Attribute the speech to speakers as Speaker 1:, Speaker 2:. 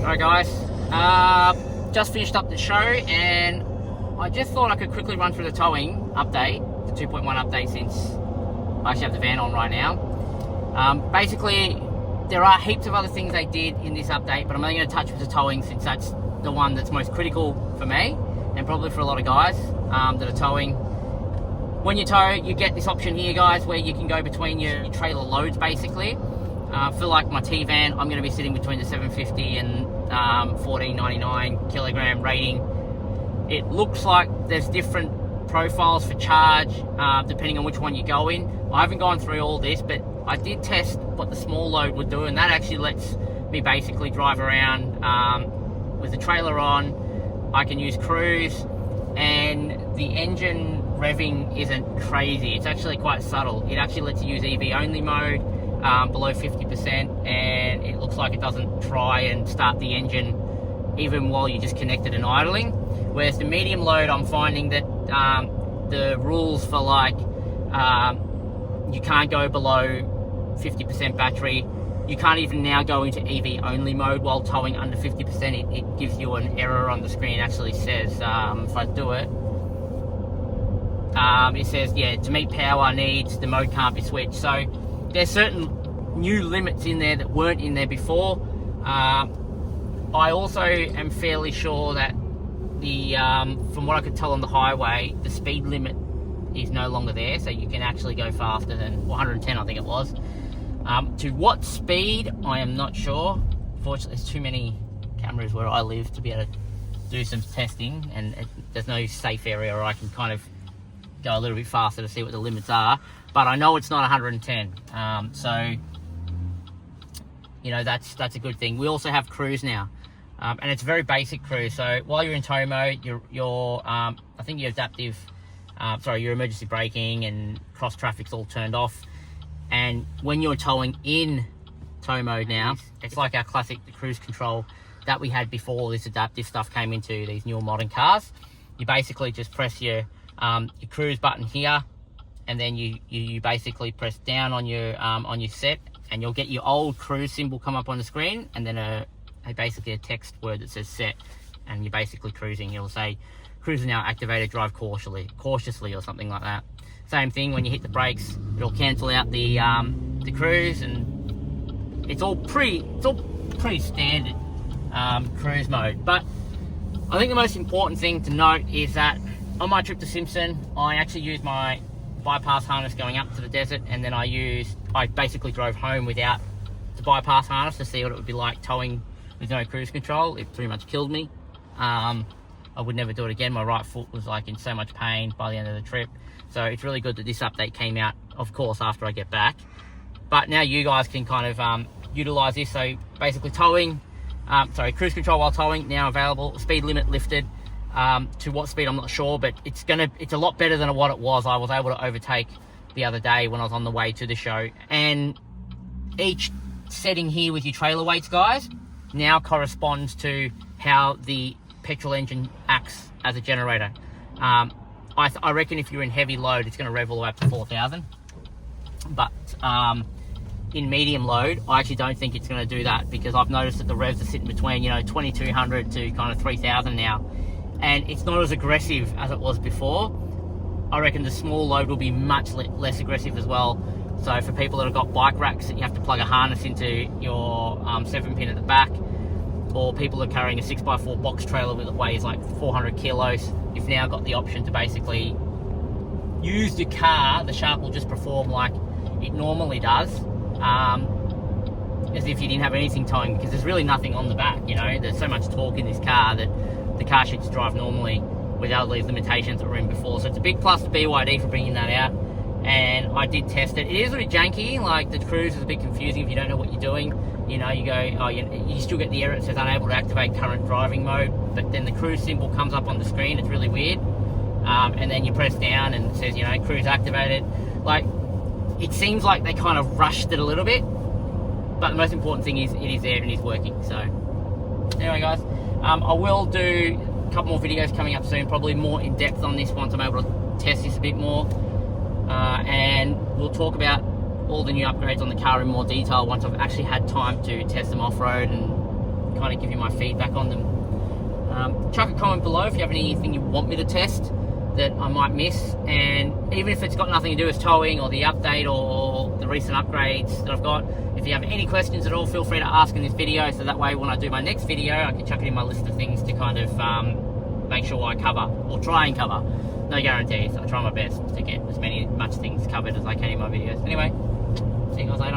Speaker 1: Alright guys, just finished up the show and I just thought I could quickly run through the towing update, the 2.1 update, since I actually have the van on right now. Basically, there are heaps of other things they did in this update, but I'm only going to touch with the towing since that's the one that's most critical for me and probably for a lot of guys that are towing. When you tow, you get this option here, guys, where you can go between your trailer loads, basically. For like my T-van, I'm going to be sitting between the 750 and 1499 kilogram rating. It looks like there's different profiles for charge, depending on which one you go in. I haven't gone through all this, but I did test what the small load would do, and that actually lets me basically drive around with the trailer on. I can use cruise, and the engine revving isn't crazy. It's actually quite subtle. It actually lets you use EV only mode below 50%, and it looks like it doesn't try and start the engine even while you're just connected and idling. Whereas the medium load, I'm finding that the rules for like you can't go below 50% battery. You can't even now go into EV only mode while towing under 50%. It gives you an error on the screen. It actually says, if I do it, it says, yeah, to meet power needs, the mode can't be switched. So there's certain new limits in there that weren't in there before. I also am fairly sure that the from what I could tell on the highway, the speed limit is no longer there, so you can actually go faster than 110, I think it was. To what speed, I am not sure. Fortunately, there's too many cameras where I live to be able to do some testing, and there's no safe area where I can kind of go a little bit faster to see what the limits are. But I know it's not 110, so you know that's a good thing. We also have cruise now, and it's a very basic cruise. So while you're in tow mode, your I think your adaptive, your emergency braking and cross traffic's all turned off. And when you're towing in tow mode now, it's like our classic cruise control that we had before this adaptive stuff came into these newer modern cars. You basically just press your cruise button here, and then you basically press down on your set, and you'll get your old cruise symbol come up on the screen, and then basically a text word that says set, and you're basically cruising. It'll say cruise is now activated, drive cautiously or something like that. Same thing when you hit the brakes, it'll cancel out the cruise, and it's all pretty standard cruise mode. But I think the most important thing to note is that on my trip to Simpson, I actually used my bypass harness going up to the desert, and then I basically drove home without the bypass harness to see what it would be like towing with no cruise control. It pretty much killed me. I would never do it again. My right foot was like in so much pain by the end of the trip. So it's really good that this update came out, of course, after I get back. But now you guys can kind of utilize this. So basically cruise control while towing now available. Speed limit lifted. To what speed I'm not sure, but it's a lot better than what it was. I was able to overtake the other day when I was on the way to the show. And each setting here with your trailer weights, guys, now corresponds to how the petrol engine acts as a generator. I reckon if you're in heavy load, it's going to rev all the way up to 4,000. But in medium load, I actually don't think it's going to do that, because I've noticed that the revs are sitting between 2,200 to kind of 3,000 now, and it's not as aggressive as it was before. I reckon the small load will be much less aggressive as well. So for people that have got bike racks that you have to plug a harness into your 7-pin at the back, or people that are carrying a 6x4 box trailer that weighs like 400 kilos, you've now got the option to basically use your car. The Shark will just perform like it normally does, as if you didn't have anything towing, because there's really nothing on the back. There's so much torque in this car that the car should just drive normally without these limitations that were in before. So it's a big plus to BYD for bringing that out, and I did test it. It is a bit janky, like the cruise is a bit confusing if you don't know what you're doing. You go, you still get the error that says unable to activate current driving mode, but then the cruise symbol comes up on the screen. It's really weird. And then you press down and it says, cruise activated. Like, it seems like they kind of rushed it a little bit, but the most important thing is it is there and it's working. So anyway, guys, I will do a couple more videos coming up soon, probably more in depth on this once I'm able to test this a bit more, and we'll talk about all the new upgrades on the car in more detail once I've actually had time to test them off-road and kind of give you my feedback on them. Chuck a comment below if you have anything you want me to test that I might miss, and even if it's got nothing to do with towing or the update or the recent upgrades that I've got, if you have any questions at all, feel free to ask in this video, so that way when I do my next video I can chuck it in my list of things to kind of make sure I cover, or try and cover. No guarantees, I try my best to get as much things covered as I can in my videos. Anyway, see you guys later.